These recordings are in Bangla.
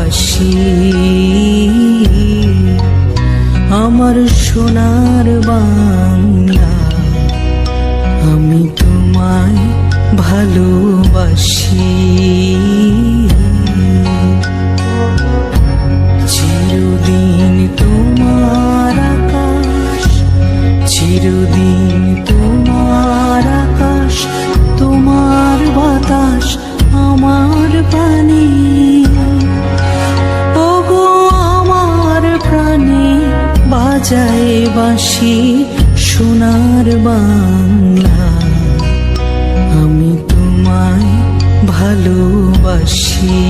বাসি আমার সোনার বাংলা, আমি তোমায় ভালোবাসি। চিরদিন তোমার আকাশ, চিরদিন তোমার আকাশ, তোমার বাতাস আমার প্রাণে, ওগো আমার প্রাণে বাজায় বাঁশি সোনার বাংলা, আমি তোমায় ভালোবাসি।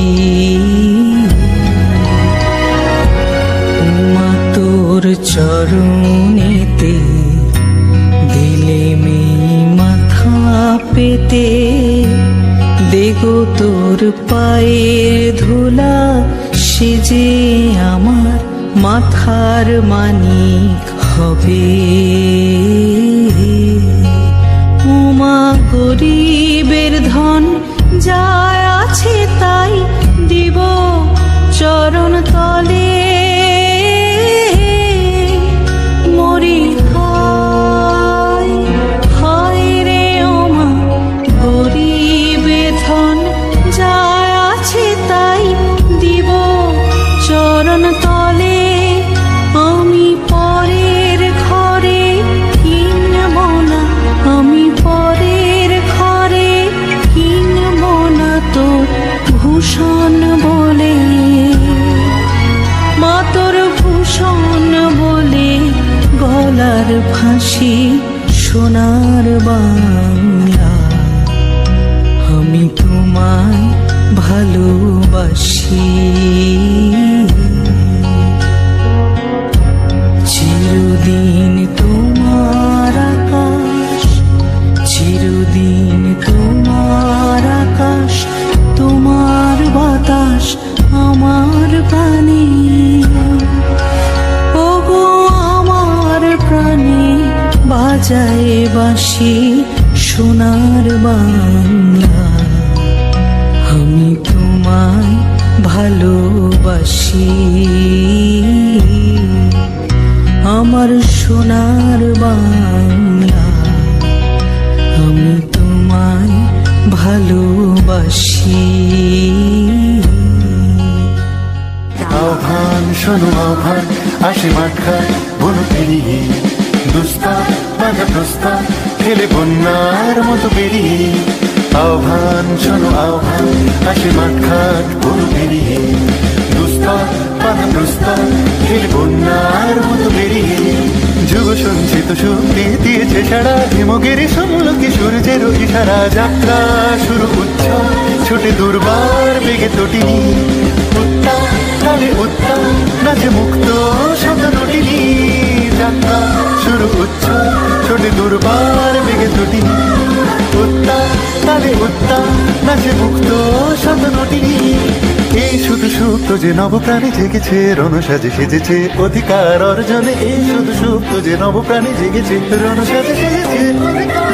মা তোর চরণেতে দিলে মেয়ে মাথা পেতে, দেগো তোর পায়ের ধুলা সেজে আমার মাথার মানিক হবে। উমা গরিবের ধন যা আছে তাই দিব চরণ তলে, মরি হায় হায় রে ওমা গরিবের ধন যা আছে তাই দিব চরণ তলে। আমি পরের ঘরে কিনব না, আমি পরের ঘরে কিনব না তোর ভূষণ বলে, মা তোর ভূষণ বলে গলার ফাঁসি সোনার বাংলা, আমি তোমায় ভালোবাসি। চিরদিন তোমার আকাশ, চিরদিন তোমার আকাশ, তোমার বাতাস আমার প্রাণে, ওগো আমার প্রাণে বাজায় বাঁশি সোনার বাংলা, আমি তোমায় ভালোবাসি। আমার সোনার বাংলা, আমি তোমায় ভালোবাসি। আহ্বান শোনো আহ্বান, আসে মাঠঘাট বনু পেরিয়ে, দুস্তার বাধা প্রস্তার খেলে বন্যার মতো বেরিয়ে। আহ্বান শোনো আহ্বান, আসে মাঠঘাট বনু পেরিয়ে, দুস্তার বাধা প্রস্তার খেলে বন্যার মতো বেরিয়ে। যুগ সঞ্চিত শক্তি দিয়েছে সারা, হিমগিরি সমলোকে সূর্যের ইশারা। যাত্রা শুরু উৎসব ছোটে দুর্বার বেগে তটিনি, উত্তাপ তালে উত্তাপ নাচে মুক্ত শব্দ নটিনি। যাত্রা শুরু উৎসব ছোটে দুর্বার বেগে তটিনি, উত্তাপ তালে উত্তাপ নাচে মুক্ত শব্দ নটিনি। এই শুধু সুপ্ত যে নবপ্রাণী জেগেছে, রণসাজে সেজেছে অধিকার অর্জনে। এই শুধু সুপ্ত যে নবপ্রাণী জেগেছে, রণসাজে সেজেছে অধিকার।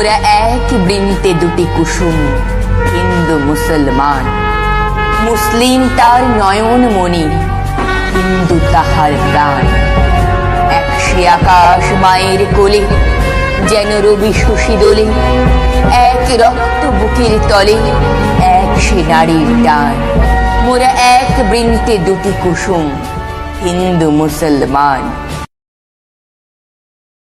মোরা এক বৃন্তে দুটি কুসুম, হিন্দু মুসলমান। মুসলিম তার নয়ন মণি, হিন্দু তাহার প্রাণ। এক সে আকাশ মায়ের কোলে, যেন রবি শশী দোলে। এক রক্ত বুকের তলে, এক সে নারীর টান। মোরা এক বৃন্তে দুটি কুসুম, হিন্দু মুসলমান।